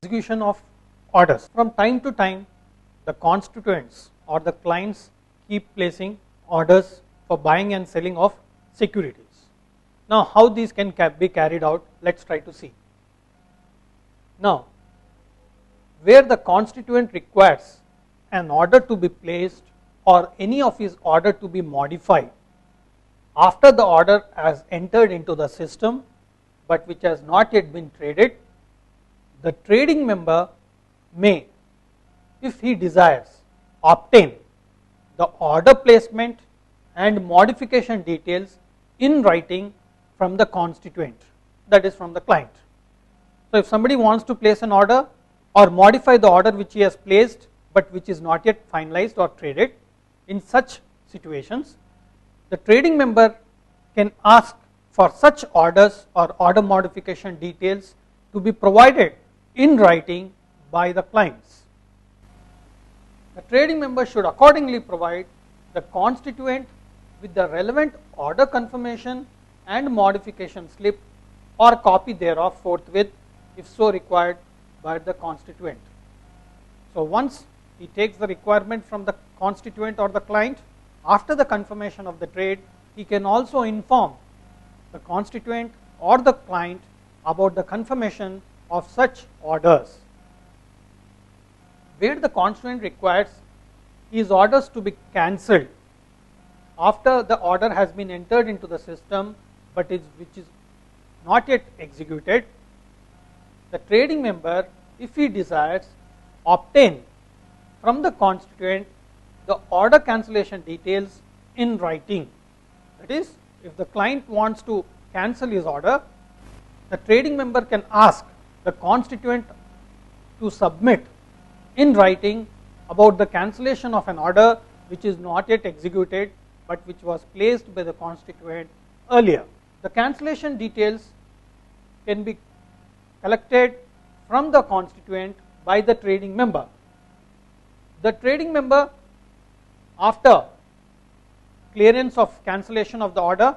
execution of orders. From time to time, the constituents or the clients keep placing orders for buying and selling of securities. Now, how these can be carried out, let us try to see. Now, where the constituent requires an order to be placed or any of his order to be modified after the order has entered into the system but which has not yet been traded, the trading member may, if he desires, obtain the order placement and modification details in writing from the constituent, that is from the client. So, if somebody wants to place an order or modify the order which he has placed but which is not yet finalized or traded, in such situations the trading member can ask for such orders or order modification details to be provided in writing by the clients. The trading member should accordingly provide the constituent with the relevant order confirmation and modification slip or copy thereof forthwith if so required by the constituent. So, once he takes the requirement from the constituent or the client, after the confirmation of the trade, he can also inform the constituent or the client about the confirmation of such orders. Where the constituent requires his orders to be cancelled after the order has been entered into the system but which is not yet executed, the trading member, if he desires, obtain from the constituent the order cancellation details in writing. That is, if the client wants to cancel his order, the trading member can ask the constituent to submit in writing about the cancellation of an order which is not yet executed but which was placed by the constituent earlier. The cancellation details can be collected from the constituent by the trading member. The trading member, after clearance of cancellation of the order,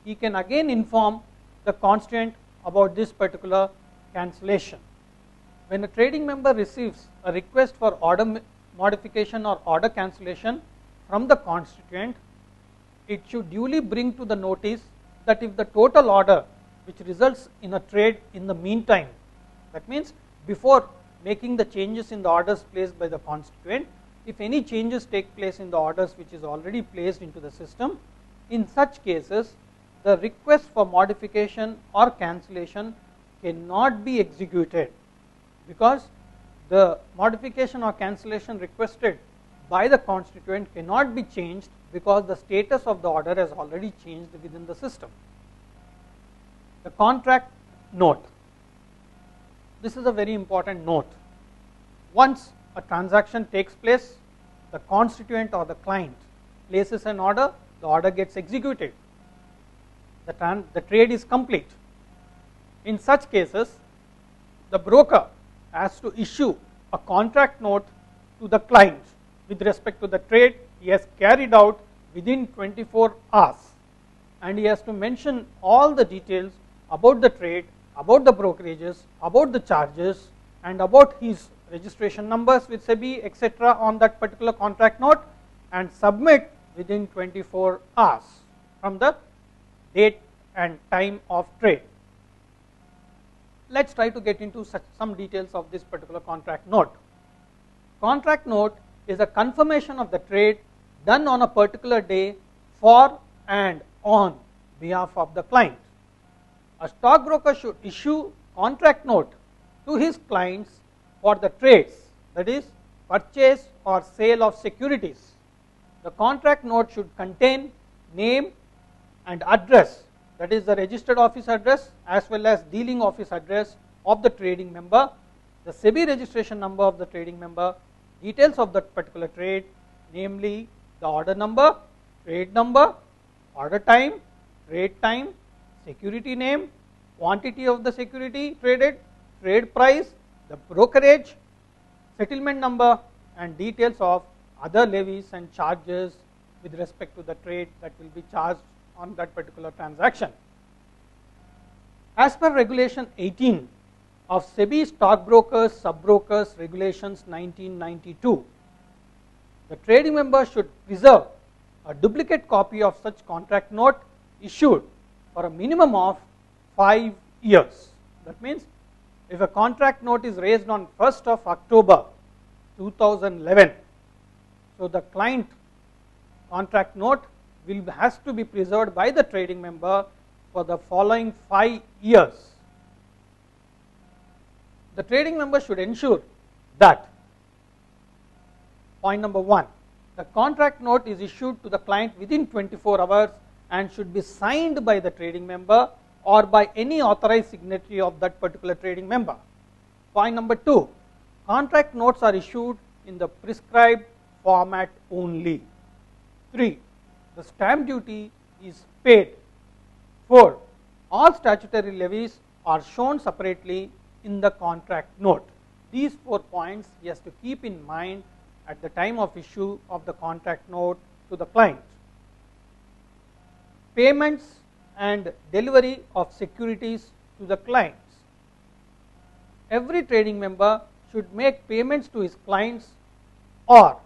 he can again inform the constituent about this particular cancellation. When a trading member receives a request for order modification or order cancellation from the constituent, it should duly bring to the notice that if the total order which results in a trade in the meantime, that means before making the changes in the orders placed by the constituent, if any changes take place in the orders which is already placed into the system, in such cases the request for modification or cancellation cannot be executed, because the modification or cancellation requested by the constituent cannot be changed because the status of the order has already changed within the system. The contract note. This is a very important note. Once a transaction takes place, the constituent or the client places an order, the order gets executed, the trade is complete. In such cases, the broker has to issue a contract note to the client with respect to the trade he has carried out within 24 hours, and he has to mention all the details about the trade, about the brokerages, about the charges, and about his registration numbers with SEBI, etc. on that particular contract note, and submit within 24 hours from the date and time of trade. Let us try to get into some details of this particular contract note. Contract note is a confirmation of the trade done on a particular day for and on behalf of the client. A stockbroker should issue contract note to his clients for the trades, that is purchase or sale of securities. The contract note should contain name and address, that is the registered office address as well as dealing office address of the trading member, the SEBI registration number of the trading member, details of that particular trade, namely the order number, trade number, order time, trade time, security name, quantity of the security traded, trade price, the brokerage, settlement number, and details of other levies and charges with respect to the trade that will be charged on that particular transaction. As per regulation 18 of SEBI Stockbrokers Subbrokers Regulations 1992. The trading member should preserve a duplicate copy of such contract note issued for a minimum of 5 years. That means if a contract note is raised on 1st of October 2011, so the client contract note has to be preserved by the trading member for the following 5 years. The trading member should ensure that, point number 1, the contract note is issued to the client within 24 hours and should be signed by the trading member or by any authorized signatory of that particular trading member. Point number 2, contract notes are issued in the prescribed format only. 3, the stamp duty is paid. 4, all statutory levies are shown separately in the contract note. These 4 points he has to keep in mind at the time of issue of the contract note to the client. Payments and delivery of securities to the clients. Every trading member should make payments to his clients or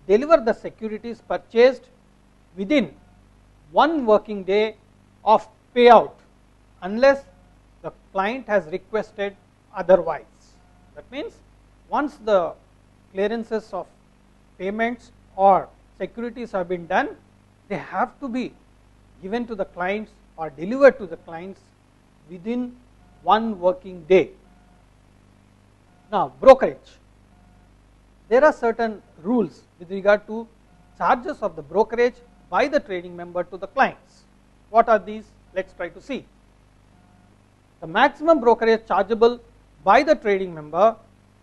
deliver the securities purchased within 1 working day of payout unless the client has requested otherwise. That means once the clearances of payments or securities have been done, they have to be given to the clients or delivered to the clients within 1 working day. Now, brokerage. There are certain rules with regard to charges of the brokerage by the trading member to the clients. What are these? Let us try to see. The maximum brokerage chargeable by the trading member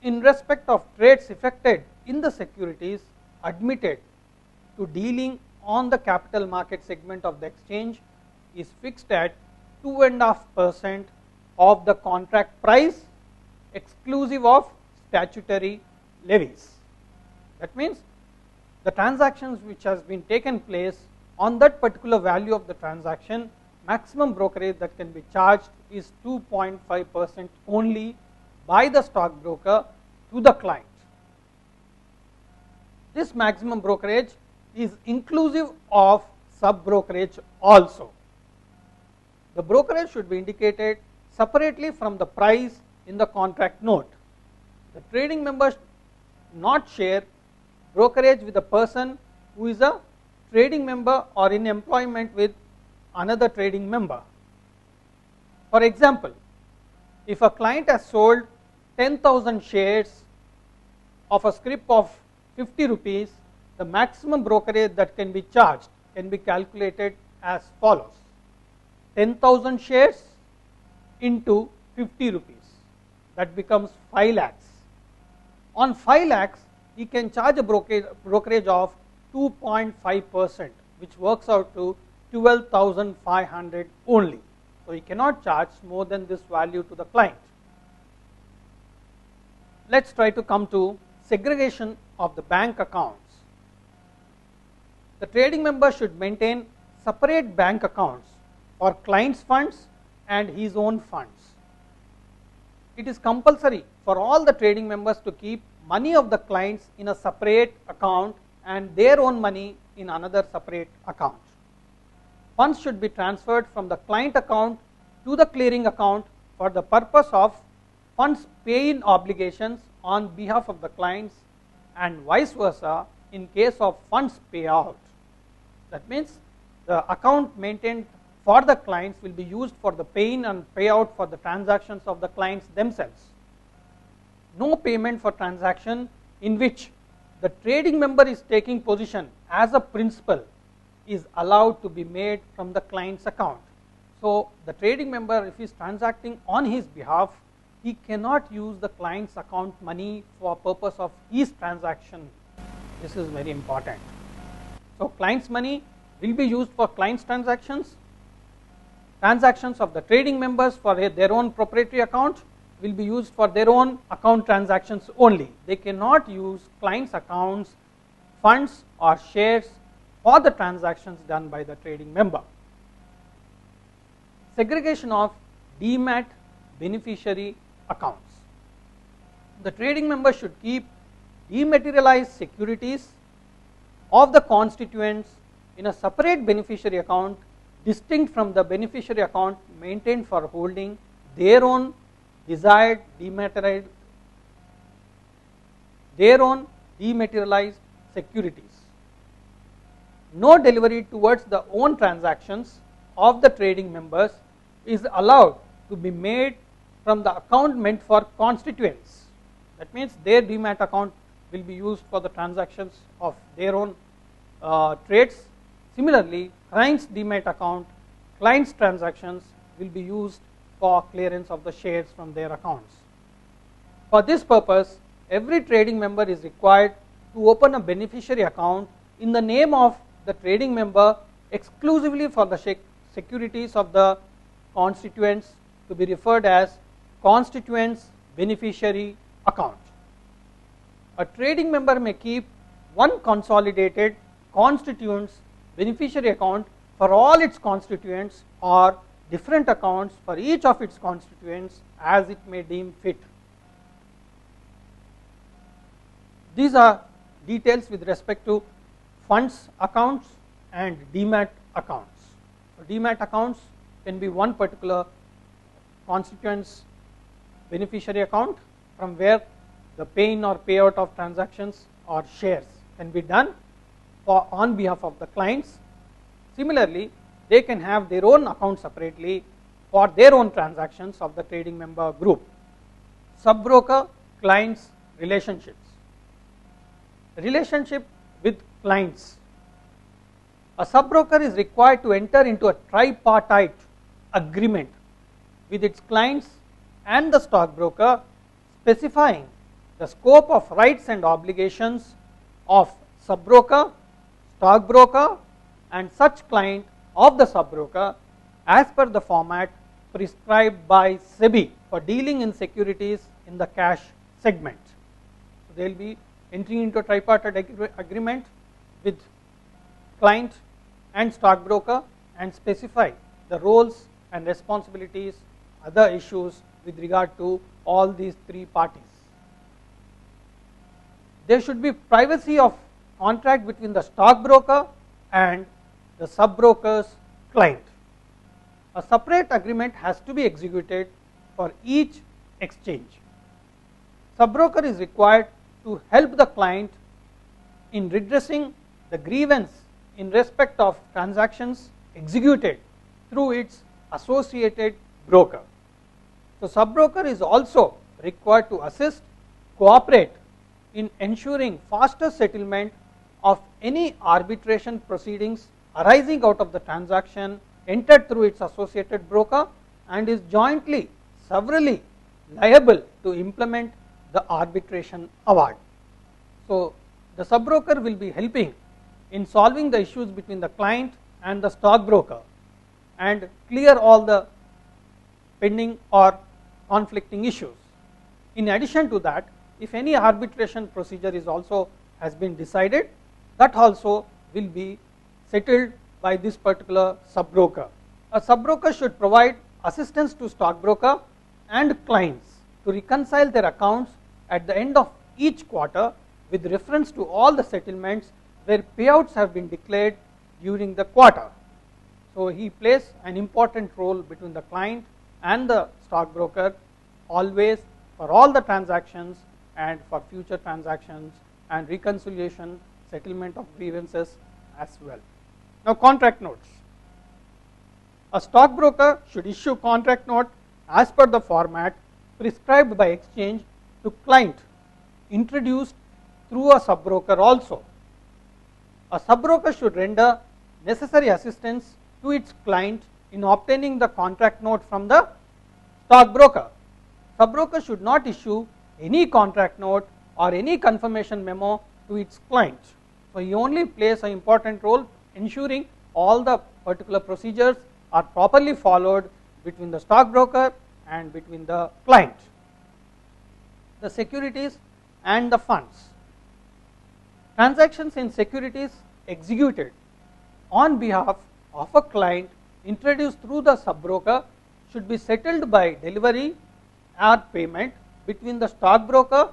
in respect of trades effected in the securities admitted to dealing on the capital market segment of the exchange is fixed at 2.5% of the contract price exclusive of statutory levies. That means the transactions which has been taken place on that particular value of the transaction, maximum brokerage that can be charged is 2.5% only by the stockbroker to the client. This maximum brokerage is inclusive of sub brokerage also. The brokerage should be indicated separately from the price in the contract note. The trading member should not share brokerage with a person who is a trading member or in employment with another trading member. For example, if a client has sold 10,000 shares of a scrip of 50 rupees, the maximum brokerage that can be charged can be calculated as follows: 10,000 shares into 50 rupees, that becomes 5 lakhs. On 5 lakhs, he can charge a brokerage of 2.5%, which works out to 12,500 only. So he cannot charge more than this value to the client. Let us try to come to segregation of the bank accounts. The trading member should maintain separate bank accounts for client's funds and his own funds. It is compulsory for all the trading members to keep money of the clients in a separate account and their own money in another separate account. Funds should be transferred from the client account to the clearing account for the purpose of funds paying obligations on behalf of the clients and vice versa in case of funds payout. That means the account maintained for the clients will be used for the paying and payout for the transactions of the clients themselves. No payment for transaction in which the trading member is taking position as a principal is allowed to be made from the client's account. So the trading member, if he is transacting on his behalf, he cannot use the client's account money for purpose of his transaction. This is very important. So client's money will be used for client's transactions. Transactions of the trading members for their own proprietary account will be used for their own account transactions only. They cannot use client's accounts, funds or shares for the transactions done by the trading member. Segregation of demat beneficiary accounts. The trading member should keep dematerialized securities of the constituents in a separate beneficiary account distinct from the beneficiary account maintained for holding their own desired dematerialized securities. No delivery towards the own transactions of the trading members is allowed to be made from the account meant for constituents. That means their demat account will be used for the transactions of their own trades. Similarly, client's demat account, client's transactions will be used for clearance of the shares from their accounts. For this purpose, every trading member is required to open a beneficiary account in the name of the trading member exclusively for the securities of the constituents, to be referred as constituents beneficiary account. A trading member may keep one consolidated constituents beneficiary account for all its constituents or different accounts for each of its constituents as it may deem fit. These are details with respect to funds accounts and demat accounts. So demat accounts can be one particular constituents beneficiary account from where the pay-in or payout of transactions or shares can be done on behalf of the clients. Similarly, they can have their own account separately for their own transactions of the trading member group. Sub-broker clients relationships. Relationship with clients. A sub-broker is required to enter into a tripartite agreement with its clients and the stockbroker, specifying the scope of rights and obligations of sub-broker, stockbroker and such client of the sub-broker as per the format prescribed by SEBI for dealing in securities in the cash segment. So they will be entering into a tripartite agreement with client and stockbroker and specify the roles and responsibilities, other issues with regard to all these three parties. There should be privacy of contract between the stockbroker and the sub-broker's client. A separate agreement has to be executed for each exchange. Sub-broker is required to help the client in redressing the grievance in respect of transactions executed through its associated broker. So sub-broker is also required to assist, cooperate in ensuring faster settlement of any arbitration proceedings arising out of the transaction entered through its associated broker, and is jointly, severally liable to implement the arbitration award. So the sub-broker will be helping in solving the issues between the client and the stockbroker and clear all the pending or conflicting issues. In addition to that, if any arbitration procedure is also has been decided, that also will be settled by this particular sub-broker. A sub-broker should provide assistance to stockbroker and clients to reconcile their accounts at the end of each quarter with reference to all the settlements where payouts have been declared during the quarter. So he plays an important role between the client and the stockbroker always for all the transactions and for future transactions and reconciliation, settlement of grievances as well. Now contract notes. A stockbroker should issue contract note as per the format prescribed by exchange to client introduced through a sub-broker also. A sub-broker should render necessary assistance to its client in obtaining the contract note from the stockbroker. Sub-broker should not issue any contract note or any confirmation memo to its client. So he only plays an important role ensuring all the particular procedures are properly followed between the stockbroker and between the client. The securities and the funds. Transactions in securities executed on behalf of a client introduced through the sub-broker should be settled by delivery or payment between the stockbroker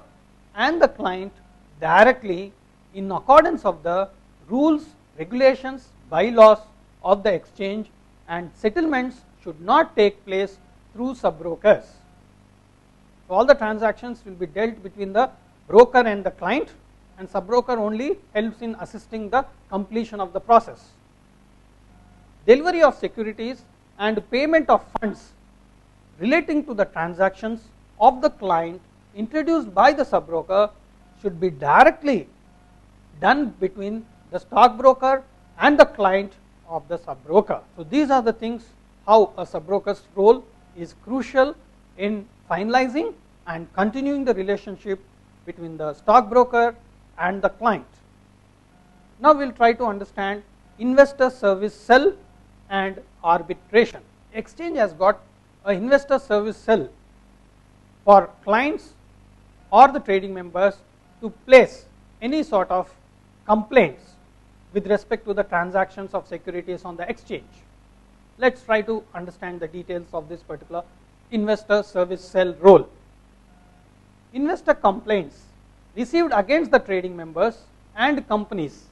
and the client directly in accordance of the rules, regulations, bylaws of the exchange, and settlements should not take place through sub-brokers. So all the transactions will be dealt between the broker and the client, and sub-broker only helps in assisting the completion of the process. Delivery of securities and payment of funds relating to the transactions of the client introduced by the sub-broker should be directly done between the stockbroker and the client of the sub-broker. So these are the things how a sub-broker's role is crucial in finalizing and continuing the relationship between the stockbroker and the client. Now we will try to understand investor service cell and arbitration. Exchange has got an investor service cell for clients or the trading members to place any sort of complaints with respect to the transactions of securities on the exchange. Let us try to understand the details of this particular investor service cell role. Investor complaints received against the trading members and companies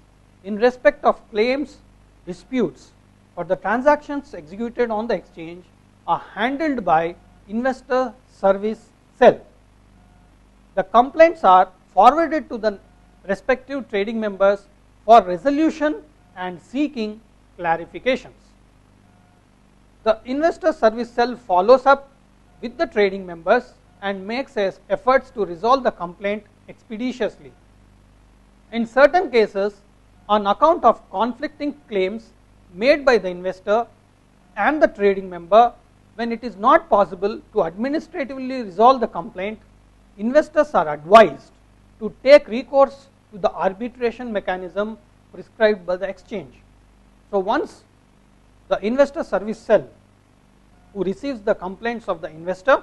in respect of claims, disputes for the transactions executed on the exchange are handled by investor service cell. The complaints are forwarded to the respective trading members for resolution and seeking clarifications. The investor service cell follows up with the trading members and makes efforts to resolve the complaint expeditiously. In certain cases, on account of conflicting claims made by the investor and the trading member, when it is not possible to administratively resolve the complaint, investors are advised to take recourse to the arbitration mechanism prescribed by the exchange. So once the investor service cell who receives the complaints of the investor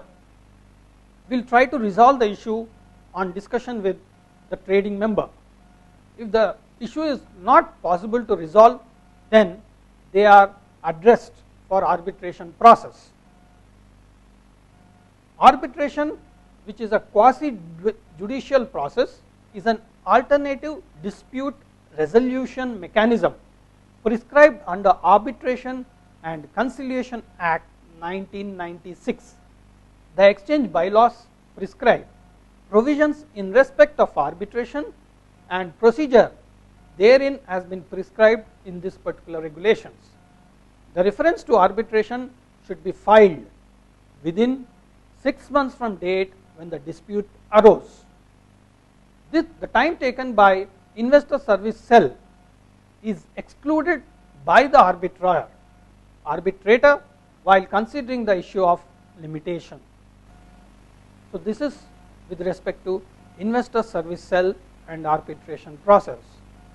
will try to resolve the issue on discussion with the trading member. If the issue is not possible to resolve, then they are addressed for arbitration process. Arbitration, which is a quasi-judicial process, is an alternative dispute resolution mechanism prescribed under Arbitration and Conciliation Act 1996. The exchange bylaws prescribe provisions in respect of arbitration, and procedure therein has been prescribed in this particular regulations. The reference to arbitration should be filed within 6 months from date when the dispute arose. The time taken by investor service cell is excluded by the arbitrator while considering the issue of limitation. So this is with respect to investor service cell and arbitration process.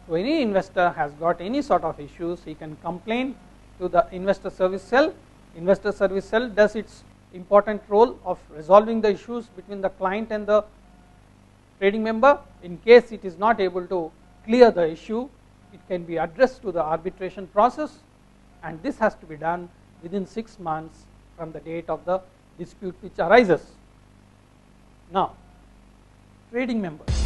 So any investor has got any sort of issues, he can complain to the investor service cell. Investor service cell does its important role of resolving the issues between the client and the trading member. In case it is not able to clear the issue, it can be addressed to the arbitration process, and this has to be done within 6 months from the date of the dispute which arises. Now, trading members.